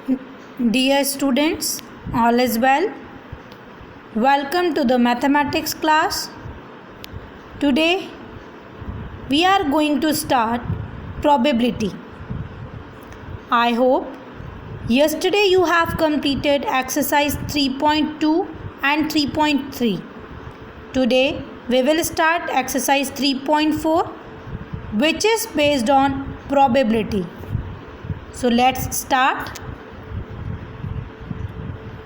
Dear students, all is well. Welcome to the mathematics class. Today we are going to start probability. I hope yesterday you have completed exercise 3.2 and 3.3. Today we will start exercise 3.4, which is based on probability. So let's start.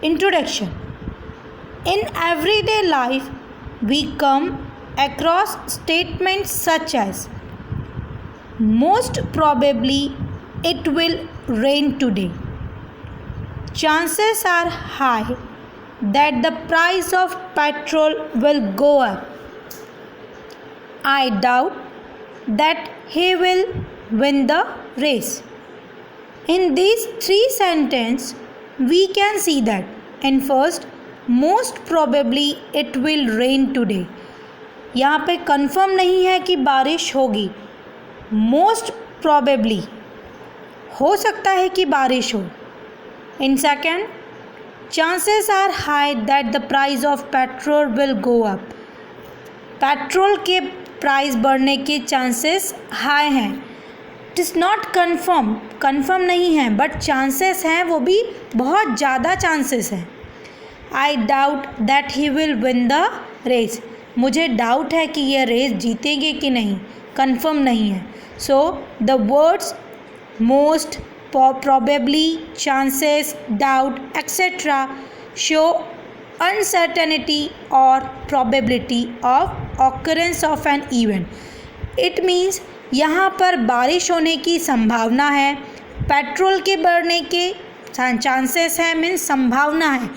Introduction. In everyday life, we come across statements such as most probably it will rain today. Chances are high that the price of petrol will go up. I doubt that he will win the race. In these three sentences, we can see that in first, most probably it will rain today. यहाँ पे confirm नहीं है कि बारिश होगी. Most probably हो सकता है कि बारिश हो. In second, chances are high that the price of petrol will go up. Petrol के प्राइस बढ़ने के चांसेस हाई हैं. इट इज़ नॉट कन्फर्म नहीं है, बट चांसेस हैं, वो भी बहुत ज़्यादा चांसेस हैं. I doubt that he will win the race. मुझे डाउट है कि यह रेस जीतेंगे कि नहीं, कन्फर्म नहीं है. So the words most, probably, chances, doubt, etc. show uncertainty or probability of occurrence of an event. It means यहाँ पर बारिश होने की संभावना है, पेट्रोल के बढ़ने के चांसेस हैं, मीन्स संभावना है,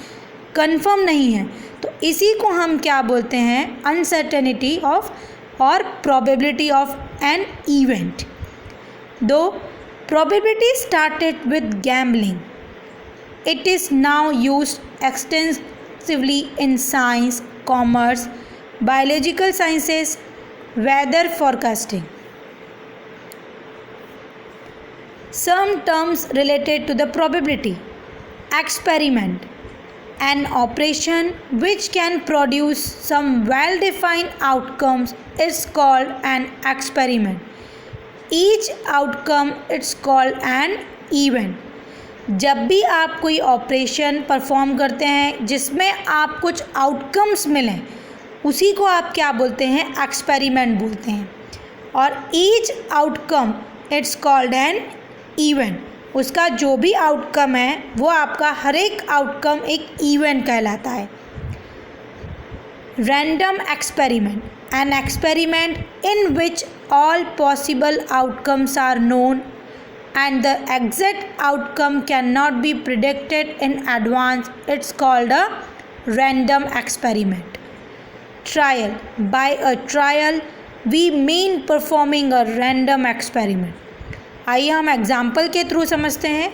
कंफर्म नहीं है. तो इसी को हम क्या बोलते हैं, अनसर्टेनिटी ऑफ और प्रोबेबिलिटी ऑफ एन इवेंट. दो probability started with gambling. It is now used extensively in science, commerce, biological sciences, weather forecasting. Some terms related to the probability. Experiment. An operation which can produce some well-defined outcomes is called an experiment. Each outcome it's called an event. जब भी आप कोई operation perform करते हैं जिसमें आप कुछ outcomes मिलें, उसी को आप क्या बोलते हैं, एक्सपेरिमेंट बोलते हैं. और each outcome it's called an event. उसका जो भी आउटकम है वो आपका हर एक आउटकम एक इवेंट कहलाता है. Random experiment. An experiment in which all possible outcomes are known and the exact outcome cannot be predicted in advance. It's called a random experiment. Trial. By a trial, we mean performing a random experiment. आइए हम example के through समझते हैं.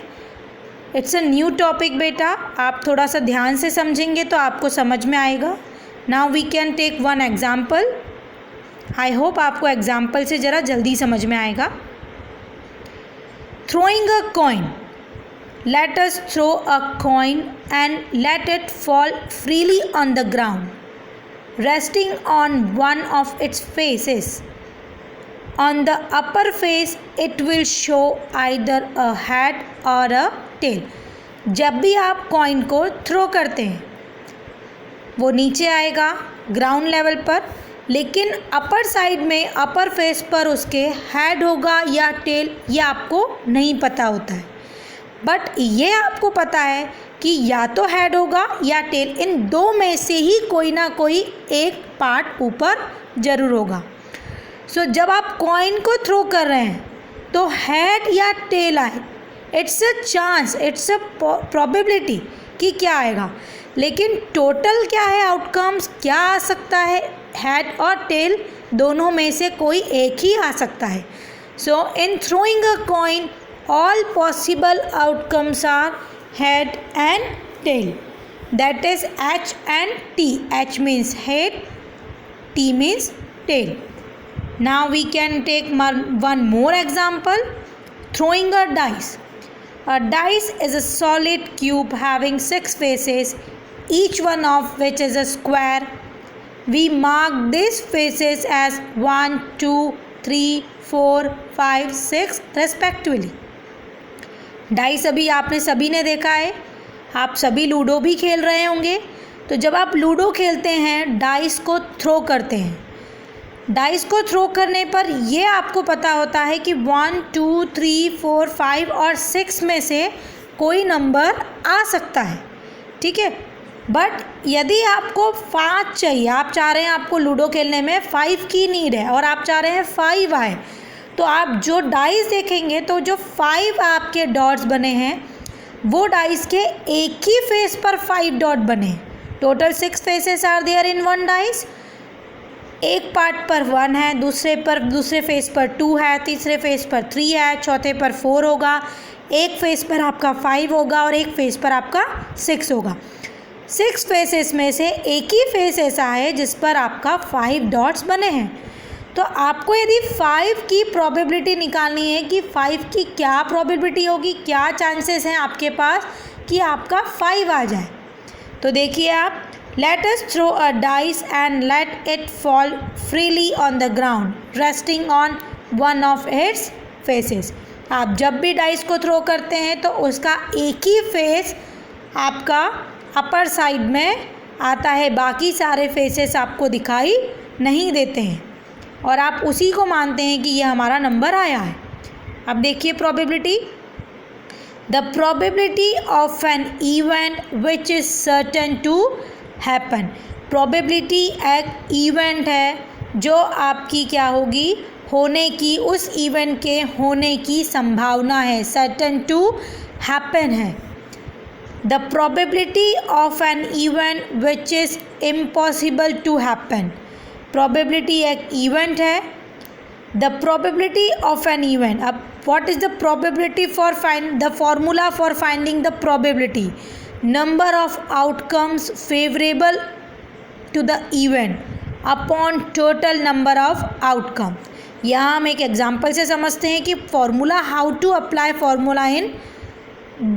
It's a new topic बेटा, आप थोड़ा सा ध्यान से समझेंगे तो आपको समझ में आएगा. Now we can take one example. I hope आपको एग्जाम्पल से ज़रा जल्दी समझ में आएगा. Throwing a coin. Let us throw a coin and let it fall freely on the ground, resting on one of its faces. On the upper face it will show either a head or a tell. जब भी आप coin को throw करते हैं वो नीचे आएगा ground level पर, लेकिन अपर साइड में, अपर फेस पर उसके हेड होगा या टेल, ये आपको नहीं पता होता है. बट ये आपको पता है कि या तो हेड होगा या टेल, इन दो में से ही कोई ना कोई एक पार्ट ऊपर ज़रूर होगा. सो जब आप कॉइन को थ्रो कर रहे हैं तो हेड या टेल आए, it's a chance, it's a probability कि क्या आएगा. लेकिन टोटल क्या है, आउटकम्स क्या आ सकता है, हेड और टेल दोनों में से कोई एक ही आ सकता है. So in throwing a coin all possible outcomes are head and tail. That is H and T. H means head, T means tail. Now we can take one more example. throwing a dice. A dice is a solid cube having 6 faces, each one of which is a square. We mark these faces as 1, 2, 3, 4, 5, 6 respectively. Dice अभी आपने सभी ने देखा है, आप सभी ludo भी खेल रहे होंगे। तो जब आप लूडो खेलते हैं डाइस को थ्रो करते हैं, डाइस को थ्रो करने पर ये आपको पता होता है कि 1, 2, 3, 4, 5 और 6 में से कोई नंबर आ सकता है, ठीक है। बट यदि आपको 5 चाहिए, आप चाह रहे हैं आपको लूडो खेलने में 5 की नीड है और आप चाह रहे हैं 5 आए, तो आप जो डाइस देखेंगे तो जो 5 आपके डॉट्स बने हैं वो डाइस के एक ही फेस पर 5 डॉट बने हैं। Total 6 faces are there in one dice. एक पार्ट पर 1 है, दूसरे फेस पर 2 है, तीसरे फेस पर 3 है, चौथे पर 4 होगा, एक फेस पर आपका 5 होगा और एक फेस पर आपका 6 होगा। 6 फेसेस में से एक ही फेस ऐसा है जिस पर आपका 5 डॉट्स बने हैं। तो आपको यदि 5 की प्रोबेबिलिटी निकालनी है कि 5 की क्या प्रोबेबिलिटी होगी, क्या चांसेस हैं आपके पास कि आपका 5 आ जाए, तो देखिए आप, let us throw a dice and let it fall freely on the ground resting on one of its faces। आप जब भी डाइस को थ्रो करते हैं तो उसका एक ही फेस आपका अपर साइड में आता है, बाकी सारे फेसेस आपको दिखाई नहीं देते हैं और आप उसी को मानते हैं कि ये हमारा नंबर आया है। अब देखिए probability, the probability of an event which is certain to happen. Probability एक इवेंट है जो आपकी क्या होगी, होने की, उस इवेंट के होने की संभावना है, सर्टेन टू हैपन है। The probability of an event which is impossible to happen. Probability एक इवेंट है। The probability of an event, अब what is the probability for find, the formula for finding the probability, number of outcomes favorable to the event upon total number of outcome। यहाँ हम एक example से समझते हैं कि formula, how to apply formula in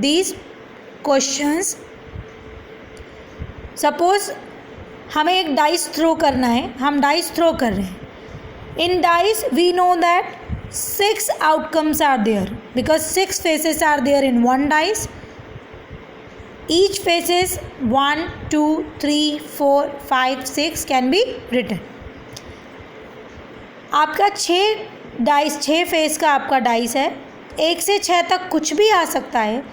this questions. Suppose हमें एक dice throw करना है, हम डाइस थ्रो कर रहे हैं। In dice we know that 6 outcomes are there because 6 faces are there in one dice। Each faces 1, 2, 3, 4, 5, 6 can be written। आपका 6 face का आपका डाइस है, 1 से 6 तक कुछ भी आ सकता है।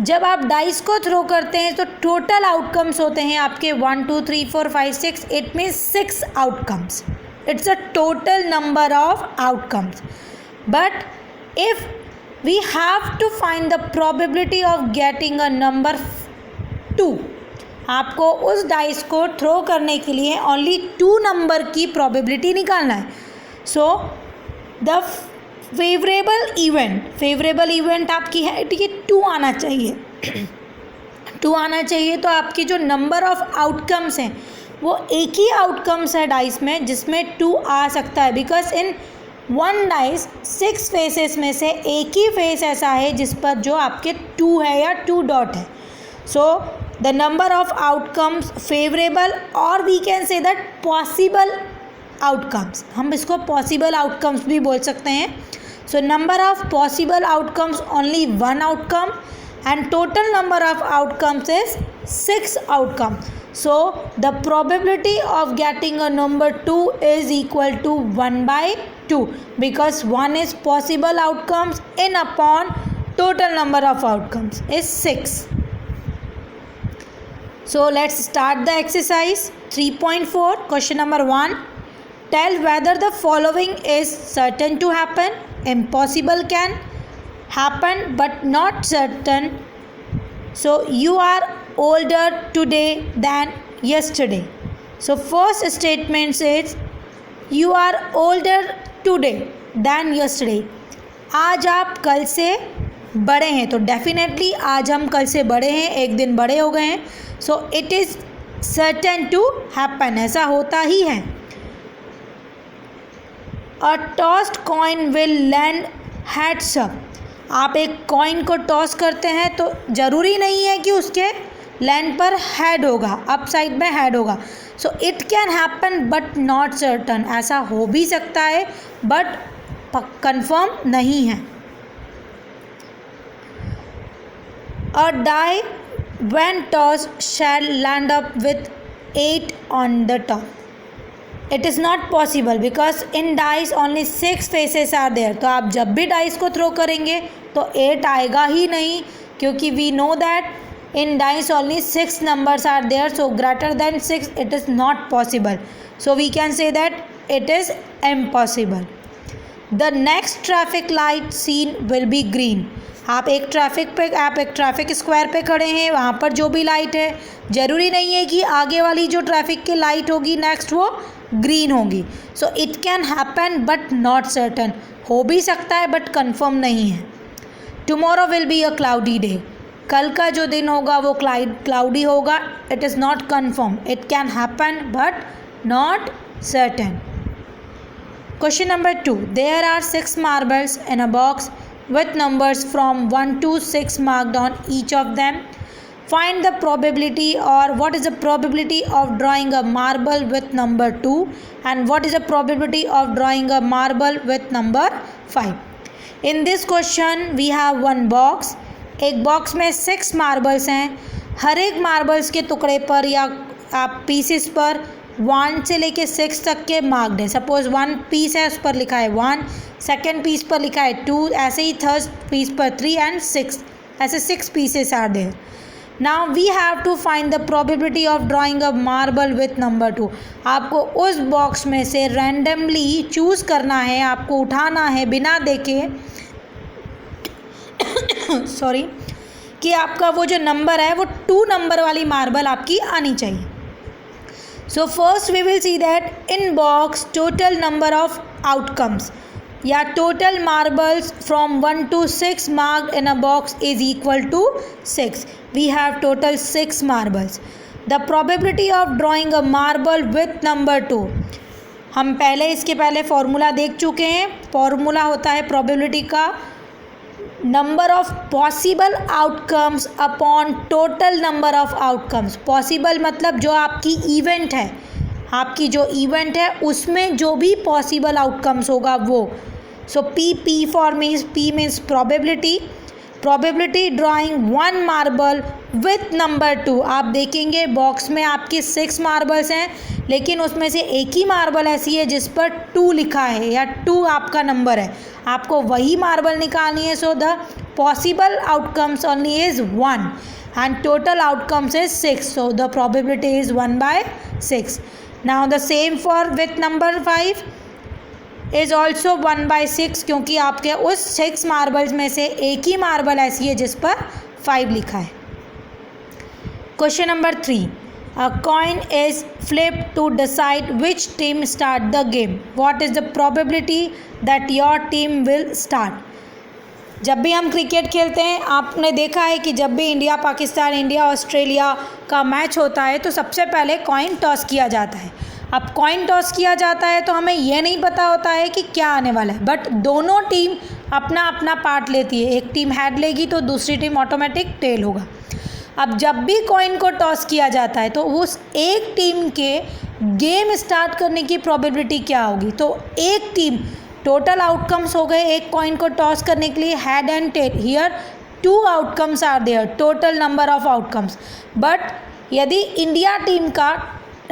जब आप डाइस को थ्रो करते हैं तो टोटल आउटकम्स होते हैं आपके 1, 2, 3, 4, 5, 6, it means 6 outcomes. It's a total number of outcomes. But if we have to find the probability of getting a number 2, आपको उस डाइस को थ्रो करने के लिए ओनली 2 नंबर की प्रोबेबिलिटी निकालना है। सो द फेवरेबल इवेंट आपकी है, ठीक है, 2 आना चाहिए। 2 आना चाहिए तो आपकी जो नंबर ऑफ आउटकम्स हैं वो एक ही आउटकम्स है डाइस में जिसमें 2 आ सकता है, because in one dice 6 faces में से एक ही फेस ऐसा है जिस पर जो आपके 2 है या 2 डॉट है। So the number of outcomes favorable, or we can say that possible outcomes, हम इसको possible outcomes भी बोल सकते हैं। So number of possible outcomes only 1 outcome and total number of outcomes is 6 outcomes। So the probability of getting a number 2 is equal to 1/2 because 1 is possible outcomes in upon total number of outcomes is 6। So let's start the exercise 3.4. Question number 1. Tell whether the following is certain to happen, impossible can happen but not certain. So you are older today than yesterday. So first statement says you are older today than yesterday। आज आप कल से बड़े हैं, तो definitely आज हम कल से बड़े हैं, एक दिन बड़े हो गए हैं। So it is certain to happen, ऐसा होता ही है। A tossed coin will land heads up. आप एक कॉइन को टॉस करते हैं तो ज़रूरी नहीं है कि उसके लैंड पर हेड होगा, अप साइड में हेड होगा. सो it can happen but not certain. ऐसा हो भी सकता है बट कंफर्म नहीं है. A die when tossed shall land up with 8 on the top. It is not possible because in dice only 6 faces are there. तो आप जब भी डाइस को थ्रो करेंगे तो 8 आएगा ही नहीं, क्योंकि we know that in dice only 6 numbers are there. So greater than 6 it is not possible. So we can say that it is impossible. The next traffic light seen will be green. आप एक traffic square पे खड़े हैं, वहाँ पर जो भी light है ज़रूरी नहीं है कि आगे वाली जो ट्रैफिक की लाइट होगी नेक्स्ट वो ग्रीन होगी. So it can happen but not certain. हो भी सकता है बट कंफर्म नहीं है. Tomorrow will be a cloudy day. कल का जो दिन होगा वो क्लाउडी होगा. It is not confirm. It can happen but not certain. Question number 2. There are 6 marbles in a box with numbers from 1 to 6 marked on each of them. Find the probability, or what is the probability of drawing a marble with number 2 and what is the probability of drawing a marble with number 5. In this question we have one box. एक box में 6 marbles हैं. हर एक marbles के टुकड़े पर या आप pieces पर 1 से लेके 6 तक के मार्क्ड है. सपोज 1 पीस है, उस पर लिखा है 1, सेकेंड पीस पर लिखा है 2, ऐसे ही थर्ड पीस पर 3 एंड 6. ऐसे 6 pieces are there. Now we have to find the probability of drawing a marble with number 2. आपको उस बॉक्स में से रैंडमली चूज़ करना है, आपको उठाना है बिना देखे सॉरी कि आपका वो जो नंबर है वो 2 नंबर वाली मार्बल आपकी आनी चाहिए. So first we will see that in box total number of outcomes या total marbles from 1 to 6 marked in a box is equal to 6. We have total 6 marbles. The probability of drawing a marble with number 2. हम इसके पहले formula देख चुके हैं. Formula होता है probability का number of possible outcomes upon total number of outcomes. Possible मतलब जो आपकी इवेंट है, आपकी जो इवेंट है उसमें जो भी पॉसिबल आउटकम्स होगा वो. So P for means P means probability drawing 1 marble with number 2. आप देखेंगे बॉक्स में आपके 6 मार्बल्स हैं, लेकिन उसमें से एक ही मार्बल ऐसी है जिस पर 2 लिखा है या 2 आपका नंबर है. आपको वही मार्बल निकालनी है. So the possible outcomes only is 1 and total outcomes is 6. So the probability is 1/6. Now the same for with number 5 is also 1/6, क्योंकि आपके उस 6 मार्बल्स में से एक ही मार्बल ऐसी है जिस पर 5 लिखा है. Question number 3. A coin is flipped to decide which team start the game. What is the probability that your team will start? जब भी हम क्रिकेट खेलते हैं आपने देखा है कि जब भी इंडिया पाकिस्तान, इंडिया ऑस्ट्रेलिया का मैच होता है तो सबसे पहले कॉइन टॉस किया जाता है. अब कॉइन टॉस किया जाता है तो हमें यह नहीं पता होता है कि क्या आने वाला है, बट दोनों टीम अपना अपना पार्ट लेती है. एक टीम हेड लेगी तो दूसरी टीम ऑटोमेटिक टेल होगा. अब जब भी कॉइन को टॉस किया जाता है तो उस एक टीम के गेम स्टार्ट करने की प्रोबेबिलिटी क्या होगी. तो एक टीम, टोटल आउटकम्स हो गए एक कॉइन को टॉस करने के लिए head and tail. Here 2 outcomes are there, total number of outcomes. But यदि इंडिया टीम का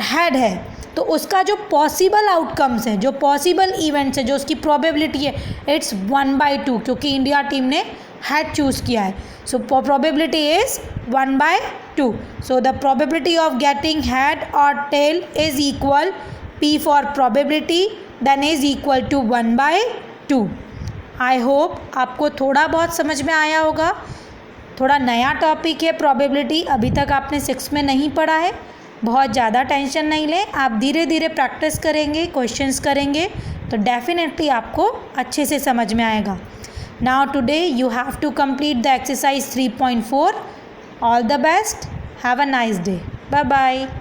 हेड है तो उसका जो पॉसिबल आउटकम्स है, जो पॉसिबल इवेंट्स है, जो उसकी प्रोबेबिलिटी है, इट्स 1/2, क्योंकि इंडिया टीम ने हेड चूज़ किया है. So probability is 1/2. So the probability of getting head और tail is equal P for probability then is equal to 1/2. I hope आपको थोड़ा बहुत समझ में आया होगा. थोड़ा नया टॉपिक है प्रोबेबिलिटी, अभी तक आपने 6 में नहीं पढ़ा है. बहुत ज़्यादा टेंशन नहीं लें, आप धीरे धीरे प्रैक्टिस करेंगे, क्वेश्चंस करेंगे तो डेफिनेटली आपको अच्छे से समझ में आएगा. Now today you have to complete the exercise 3.4. All the best. Have a nice day. Bye bye.